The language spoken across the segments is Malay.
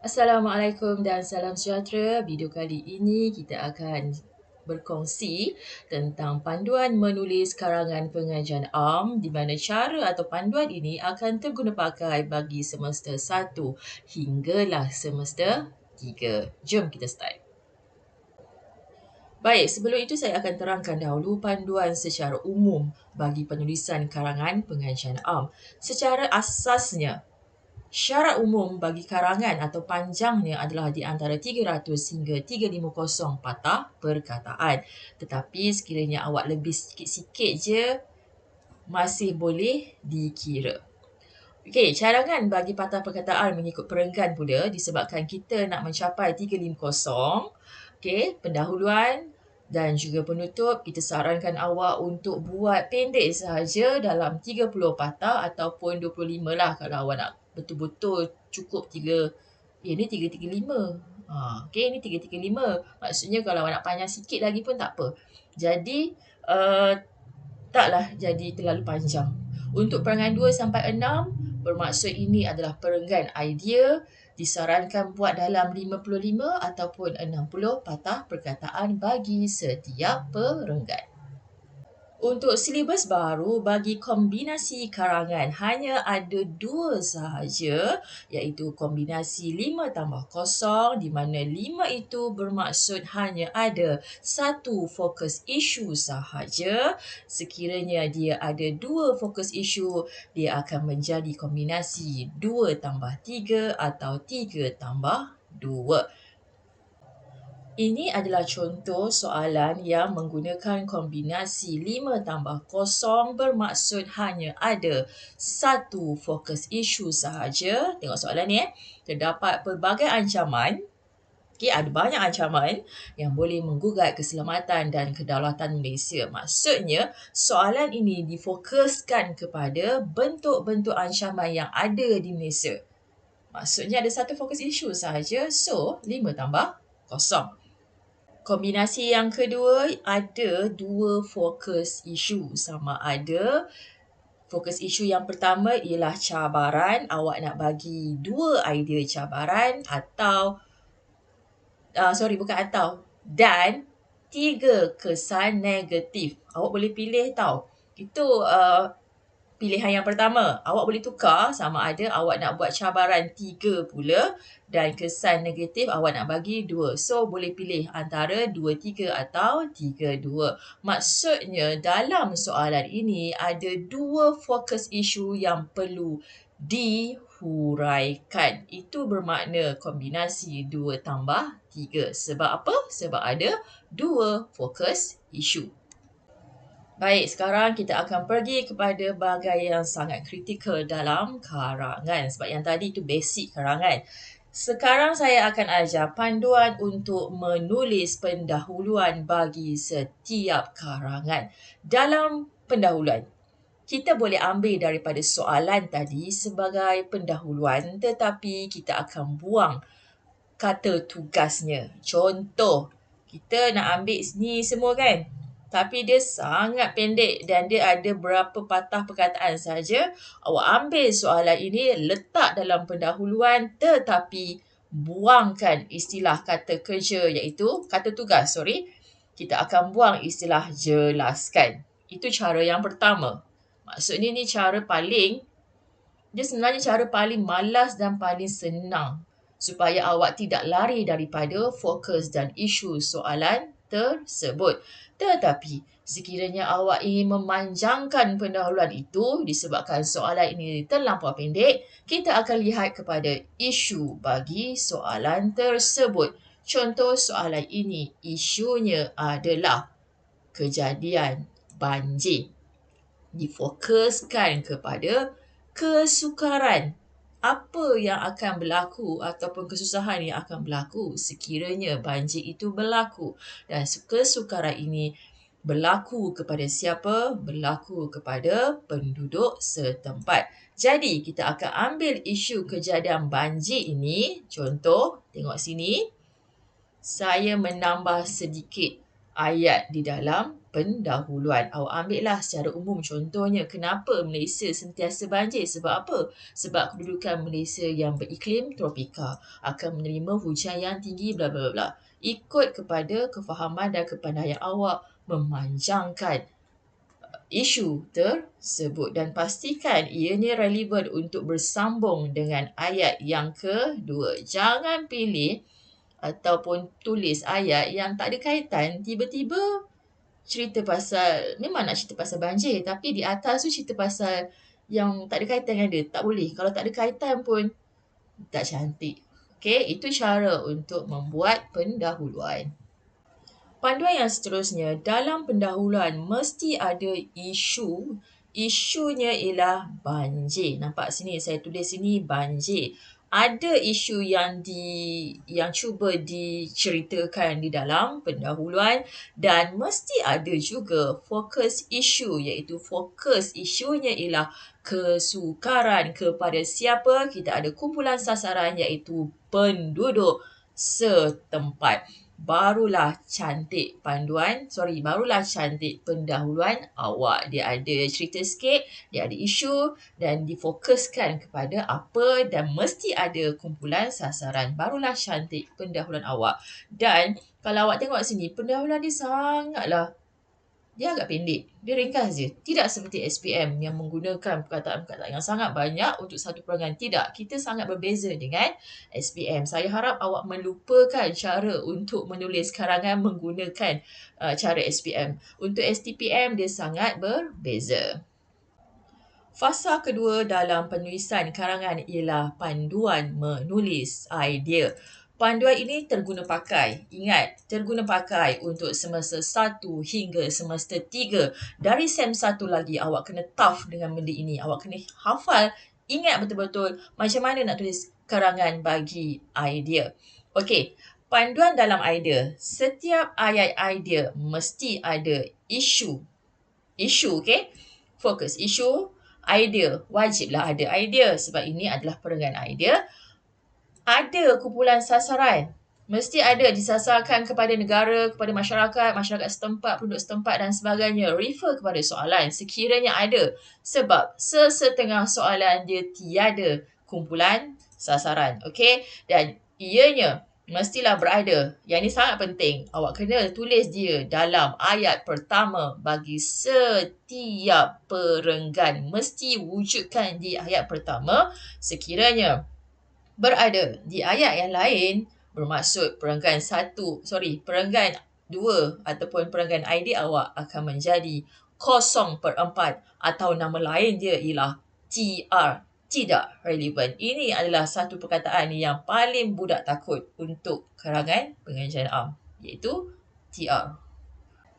Assalamualaikum dan salam sejahtera. Video kali ini kita akan berkongsi tentang panduan menulis karangan pengajian am di mana cara atau panduan ini akan terguna pakai bagi semester 1 hinggalah semester 3. Jom kita start. Baik, sebelum itu saya akan terangkan dahulu panduan secara umum bagi penulisan karangan pengajian am. Secara asasnya, syarat umum bagi karangan atau panjangnya adalah di antara 300 hingga 350 patah perkataan. Tetapi sekiranya awak lebih sikit-sikit je, masih boleh dikira. Okey, carangan bagi patah perkataan mengikut perenggan pula disebabkan kita nak mencapai 350. Okey, pendahuluan dan juga penutup, kita sarankan awak untuk buat pendek sahaja dalam 30 patah ataupun 25 lah kalau awak nak betul-betul cukup 3. Ini 335. Okey, ini 335. Maksudnya kalau awak nak panjang sikit lagi pun tak apa. Jadi, taklah jadi terlalu panjang. Untuk perangan 2 sampai 6, bermaksud ini adalah perenggan idea, disarankan buat dalam 55 ataupun 60 patah perkataan bagi setiap perenggan. Untuk silibus baru bagi kombinasi karangan hanya ada 2 sahaja, iaitu kombinasi 5+0 di mana 5 itu bermaksud hanya ada satu fokus isu sahaja. Sekiranya dia ada 2 fokus isu, dia akan menjadi kombinasi 2+3 atau 3+2. Ini adalah contoh soalan yang menggunakan kombinasi 5+0 bermaksud hanya ada satu fokus isu sahaja. Tengok soalan ni. Terdapat pelbagai ancaman. Okay, ada banyak ancaman yang boleh menggugat keselamatan dan kedaulatan Malaysia. Maksudnya, soalan ini difokuskan kepada bentuk-bentuk ancaman yang ada di Malaysia. Maksudnya ada satu fokus isu sahaja. So, 5+0. Kombinasi yang kedua ada 2 fokus isu, sama ada fokus isu yang pertama ialah cabaran, awak nak bagi 2 idea cabaran dan 3 kesan negatif. Awak boleh pilih tau. Itu pilihan yang pertama. Awak boleh tukar sama ada awak nak buat cabaran 3 pula dan kesan negatif awak nak bagi 2. So, boleh pilih antara 2-3 atau 3-2. Maksudnya, dalam soalan ini ada 2 fokus isu yang perlu dihuraikan. Itu bermakna kombinasi 2+3. Sebab apa? Sebab ada 2 fokus isu. Baik, sekarang kita akan pergi kepada bahagian yang sangat kritikal dalam karangan. Sebab yang tadi itu basic karangan. Sekarang saya akan ajar panduan untuk menulis pendahuluan bagi setiap karangan. Dalam pendahuluan, kita boleh ambil daripada soalan tadi sebagai pendahuluan, tetapi kita akan buang kata tugasnya. Contoh, kita nak ambil ni semua kan? Tapi dia sangat pendek dan dia ada berapa patah perkataan saja. Awak ambil soalan ini, letak dalam pendahuluan tetapi buangkan istilah kata kerja iaitu kata tugas, Kita akan buang istilah jelaskan. Itu cara yang pertama. Maksudnya ni dia sebenarnya cara paling malas dan paling senang supaya awak tidak lari daripada fokus dan isu soalan tersebut. Tetapi, sekiranya awak ingin memanjangkan pendahuluan itu disebabkan soalan ini terlampau pendek, kita akan lihat kepada isu bagi soalan tersebut. Contoh soalan ini, isunya adalah kejadian banjir. Difokuskan kepada kesukaran. Apa yang akan berlaku ataupun kesusahan yang akan berlaku sekiranya banjir itu berlaku. Dan kesukaran ini berlaku kepada siapa? Berlaku kepada penduduk setempat. Jadi, kita akan ambil isu kejadian banjir ini. Contoh, tengok sini. Saya menambah sedikit ayat di dalam pendahuluan. Awak ambillah secara umum contohnya, kenapa Malaysia sentiasa banjir? Sebab apa? Sebab kedudukan Malaysia yang beriklim tropika akan menerima hujan yang tinggi bla bla bla. Ikut kepada kefahaman dan kepandaian awak memanjangkan isu tersebut dan pastikan ianya relevan untuk bersambung dengan ayat yang kedua. Jangan pilih ataupun tulis ayat yang tak ada kaitan. Tiba-tiba cerita pasal, memang nak cerita pasal banjir, tapi di atas tu cerita pasal yang tak ada kaitan dengan dia. Tak boleh. Kalau tak ada kaitan pun tak cantik. Okey, itu cara untuk membuat pendahuluan. Panduan yang seterusnya, dalam pendahuluan mesti ada isu. Isunya ialah banjir. Nampak sini, saya tulis sini banjir. Ada isu yang cuba diceritakan di dalam pendahuluan dan mesti ada juga fokus isu, iaitu fokus isunya ialah kesukaran kepada siapa? Kita ada kumpulan sasaran iaitu penduduk setempat. Barulah cantik pendahuluan awak. Dia ada cerita sikit, dia ada isu dan difokuskan kepada apa dan mesti ada kumpulan sasaran. Barulah cantik pendahuluan awak. Dan kalau awak tengok sini, pendahuluan dia dia agak pendek. Dia ringkas je. Tidak seperti SPM yang menggunakan perkataan-perkataan yang sangat banyak untuk satu perenggan. Tidak. Kita sangat berbeza dengan SPM. Saya harap awak melupakan cara untuk menulis karangan menggunakan cara SPM. Untuk STPM, dia sangat berbeza. Fasa kedua dalam penulisan karangan ialah panduan menulis idea. Panduan ini terguna pakai. Ingat, terguna pakai untuk semester 1 hingga semester 3. Dari SEM 1 lagi, awak kena tough dengan benda ini. Awak kena hafal, ingat betul-betul macam mana nak tulis karangan bagi idea. Okey, panduan dalam idea. Setiap ayat idea mesti ada isu. Isu, okey? Fokus isu, idea. Wajiblah ada idea sebab ini adalah perenggan idea. Ada kumpulan sasaran. Mesti ada disasarkan kepada negara, kepada masyarakat setempat, penduduk setempat dan sebagainya. Refer kepada soalan sekiranya ada. Sebab sesetengah soalan dia tiada kumpulan sasaran. Okey? Dan ianya mestilah berada. Yang ini sangat penting. Awak kena tulis dia dalam ayat pertama bagi setiap perenggan. Mesti wujudkan di ayat pertama sekiranya berada di ayat yang lain, bermaksud perenggan 2 ataupun perenggan idea awak akan menjadi 0/4 atau nama lain dia ialah TR, tidak relevan. Ini adalah satu perkataan yang paling budak takut untuk karangan pengajian am, iaitu TR.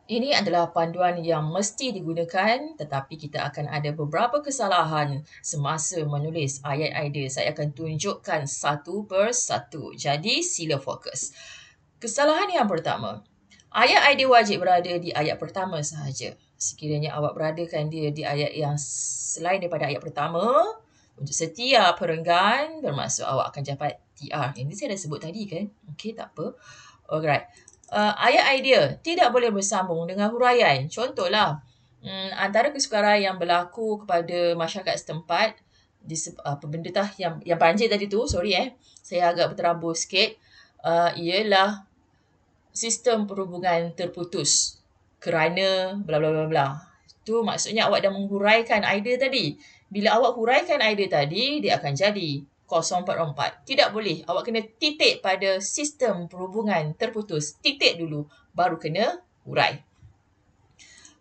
Ini adalah panduan yang mesti digunakan, tetapi kita akan ada beberapa kesalahan semasa menulis ayat idea. Saya akan tunjukkan satu persatu. Jadi, sila fokus. Kesalahan yang pertama, ayat idea wajib berada di ayat pertama sahaja. Sekiranya awak beradakan dia di ayat yang selain daripada ayat pertama, untuk setiap perenggan, bermaksud awak akan dapat TR. Ini saya dah sebut tadi kan? Okey, tak apa. Alright. Ayat idea tidak boleh bersambung dengan huraian. Contohlah, antara kesukaran yang berlaku kepada masyarakat setempat, benda yang banjir tadi tu, saya agak berterabur sikit, ialah sistem perhubungan terputus kerana bla bla bla bla. Itu maksudnya awak dah menghuraikan idea tadi. Bila awak huraikan idea tadi, dia akan jadi 0/4. Tidak boleh. Awak kena titik pada sistem perhubungan terputus. Titik dulu. Baru kena hurai.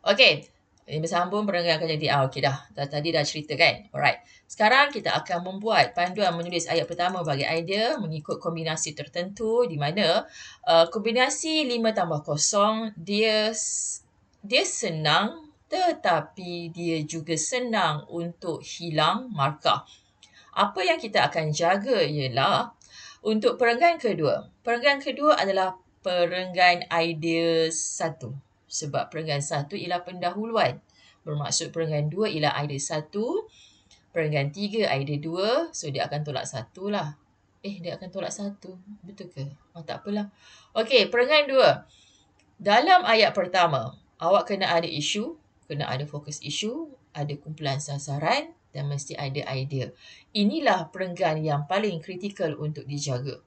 Okey. Ini bersambung perenggan akan jadi. Okey dah. Tadi dah cerita kan? Alright. Sekarang kita akan membuat panduan menulis ayat pertama bagi idea mengikut kombinasi tertentu di mana kombinasi 5+0 dia senang tetapi dia juga senang untuk hilang markah. Apa yang kita akan jaga ialah untuk perenggan kedua. Perenggan kedua adalah perenggan idea 1. Sebab perenggan 1 ialah pendahuluan. Bermaksud perenggan 2 ialah idea 1. Perenggan 3 idea 2. So, dia akan tolak 1 lah. Dia akan tolak 1. Betul ke? Tak apalah. Okey, perenggan 2. Dalam ayat pertama, Awak kena ada isu, kena ada fokus isu, ada kumpulan sasaran dan mesti ada idea. Inilah perenggan yang paling kritikal untuk dijaga.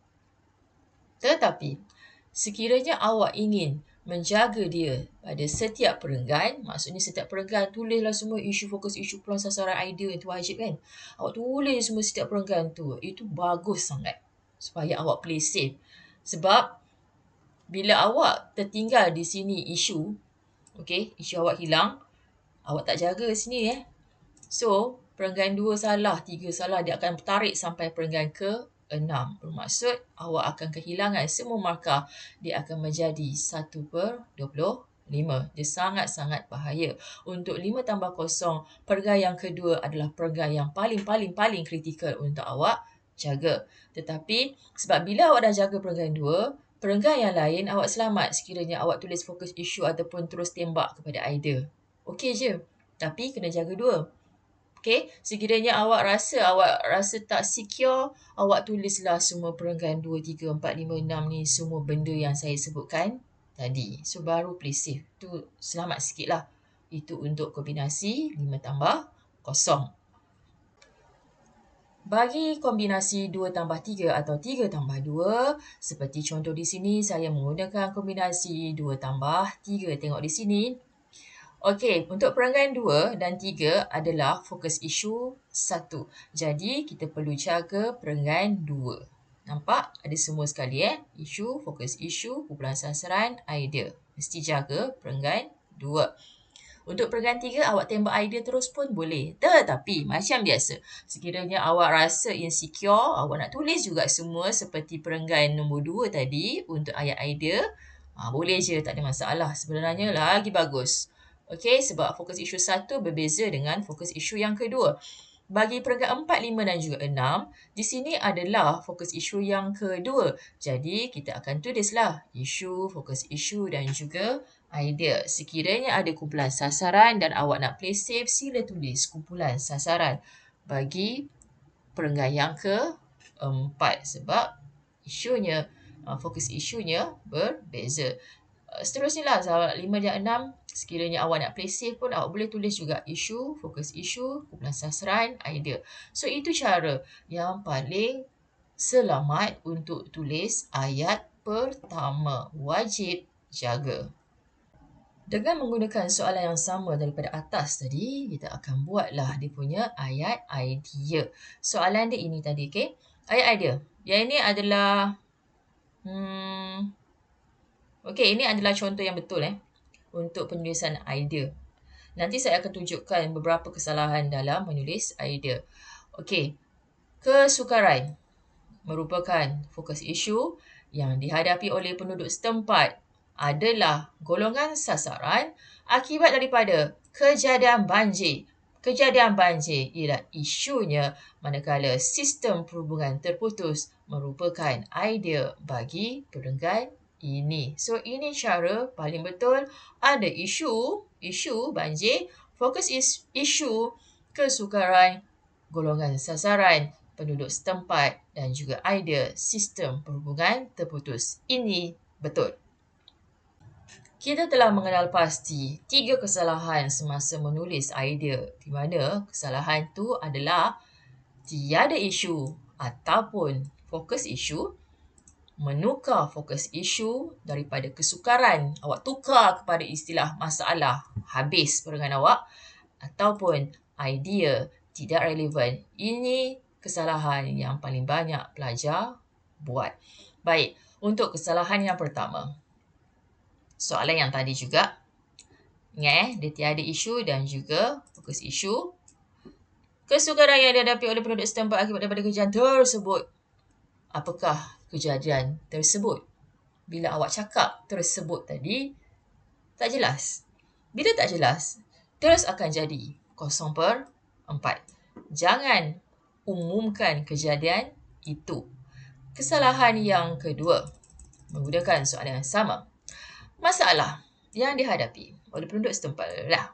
Tetapi, sekiranya awak ingin menjaga dia pada setiap perenggan, maksudnya setiap perenggan tulislah semua isu, fokus isu, kumpulan sasaran, idea, itu wajib kan? Awak tulis semua setiap perenggan tu. Itu bagus sangat supaya awak play safe. Sebab bila awak tertinggal di sini isu, isu awak hilang, awak tak jaga sini So, perenggan 2 salah, 3 salah, dia akan tarik sampai perenggan ke-6. Bermaksud, awak akan kehilangan semua markah. Dia akan menjadi 1/25. Dia sangat-sangat bahaya. Untuk 5+0, perenggan yang kedua adalah perenggan yang paling kritikal untuk awak jaga. Tetapi, sebab bila awak dah jaga perenggan 2, perenggan yang lain awak selamat sekiranya awak tulis fokus isu ataupun terus tembak kepada idea. Okey je. Tapi kena jaga 2. Sekiranya awak rasa tak secure, awak tulislah semua perenggan 2, 3, 4, 5, 6 ni, semua benda yang saya sebutkan tadi. So, baru play safe. Tu selamat sikit lah. Itu untuk kombinasi 5+0. Bagi kombinasi 2+3 atau 3+2, seperti contoh di sini, saya menggunakan kombinasi 2+3. Tengok di sini. Okey, untuk perenggan 2 dan 3 adalah fokus isu 1. Jadi, kita perlu jaga perenggan 2. Nampak? Ada semua sekali Isu, fokus isu, kumpulan sasaran, idea. Mesti jaga perenggan 2. Untuk perenggan 3, awak tembak idea terus pun boleh. Tetapi, macam biasa, sekiranya awak rasa insecure, awak nak tulis juga semua seperti perenggan nombor 2 tadi untuk ayat idea, boleh je, tak ada masalah. Sebenarnya lagi bagus. Sebab fokus isu 1 berbeza dengan fokus isu yang kedua. Bagi perenggan 4, 5 dan juga 6, di sini adalah fokus isu yang kedua. Jadi, kita akan tulislah isu, fokus isu dan juga idea. Sekiranya ada kumpulan sasaran dan awak nak play safe, sila tulis kumpulan sasaran bagi perenggan yang ke-4 sebab isunya, fokus isunya berbeza. Seterusnya lah, 5 dan 6, sekiranya awak nak play safe pun, awak boleh tulis juga isu, fokus isu, kumpulan sasaran, idea. So, itu cara yang paling selamat untuk tulis ayat pertama. Wajib jaga. Dengan menggunakan soalan yang sama daripada atas tadi, kita akan buatlah dia punya ayat idea. Soalan dia ini tadi, ayat idea. Yang ini adalah ini adalah contoh yang betul untuk penulisan idea. Nanti saya akan tunjukkan beberapa kesalahan dalam menulis idea. Kesukaran merupakan fokus isu yang dihadapi oleh penduduk setempat adalah golongan sasaran akibat daripada kejadian banjir. Kejadian banjir ialah isunya, manakala sistem perhubungan terputus merupakan idea bagi perenggan ini. So, ini cara paling betul. Ada isu banjir, fokus isu, kesukaran, golongan sasaran, penduduk setempat dan juga idea sistem perhubungan terputus. Ini betul. Kita telah mengenal pasti 3 kesalahan semasa menulis idea, di mana kesalahan tu adalah tiada isu ataupun fokus isu, menukar fokus isu daripada kesukaran, awak tukar kepada istilah masalah, habis perenggan awak, ataupun idea tidak relevan. Ini kesalahan yang paling banyak pelajar buat. Baik, untuk kesalahan yang pertama, soalan yang tadi juga, dia tiada isu dan juga fokus isu. Kesukaran yang dihadapi oleh penduduk setempat akibat daripada kejadian tersebut. Apakah kejadian tersebut? Bila awak cakap tersebut tadi, tak jelas. Bila tak jelas, terus akan jadi 0/4. Jangan umumkan kejadian itu. Kesalahan yang kedua, menggunakan soalan yang sama. Masalah yang dihadapi oleh penduduk setempat lah.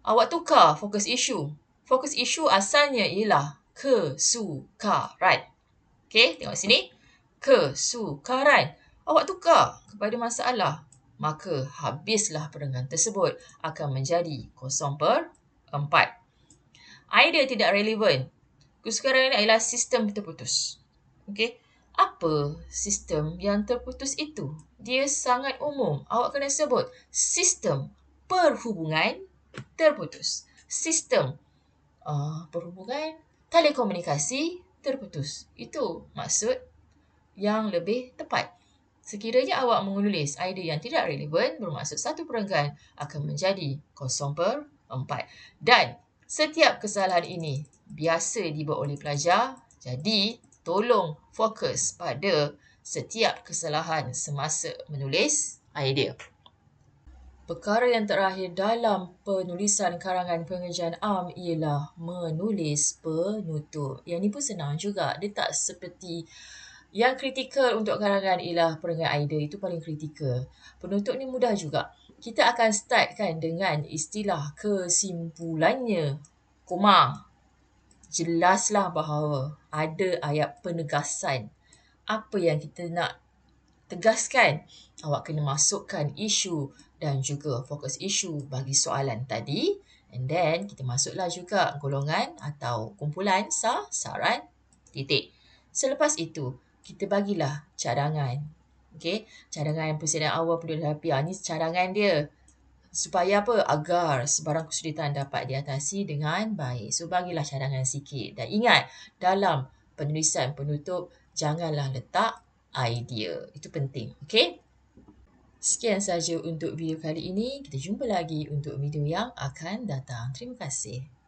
Awak tukar fokus isu. Fokus isu asalnya ialah kesukaran. Tengok sini. Kesukaran. Awak tukar kepada masalah. maka habislah perenggan tersebut akan menjadi 0/4. Idea tidak relevan. Sekarang ini adalah sistem terputus. Okey. Apa sistem yang terputus itu? Dia sangat umum. Awak kena sebut sistem perhubungan terputus. Sistem perhubungan telekomunikasi terputus. Itu maksud yang lebih tepat. Sekiranya awak menulis idea yang tidak relevan, bermaksud satu perenggan akan menjadi 0/4. Dan setiap kesalahan ini biasa dibuat oleh pelajar, jadi tolong fokus pada setiap kesalahan semasa menulis idea. Perkara yang terakhir dalam penulisan karangan pengerjaan am ialah menulis penutup. Yang ni pun senang juga. Dia tak seperti yang kritikal untuk karangan ialah perenggan idea. Itu paling kritikal. Penutup ni mudah juga. Kita akan startkan dengan istilah kesimpulannya. Koma. Jelaslah bahawa ada ayat penegasan. Apa yang kita nak tegaskan. Awak kena masukkan isu dan juga fokus isu bagi soalan tadi. And then kita masuklah juga golongan atau kumpulan saran, titik. Selepas itu, kita bagilah cadangan. Okey, cadangan persediaan awal penduduk terapi. Ini cadangan dia. Supaya apa? Agar sebarang kesulitan dapat diatasi dengan baik. So, bagilah cadangan sikit. Dan ingat, dalam penulisan penutup, janganlah letak idea. Itu penting. Okey? Sekian saja untuk video kali ini. Kita jumpa lagi untuk video yang akan datang. Terima kasih.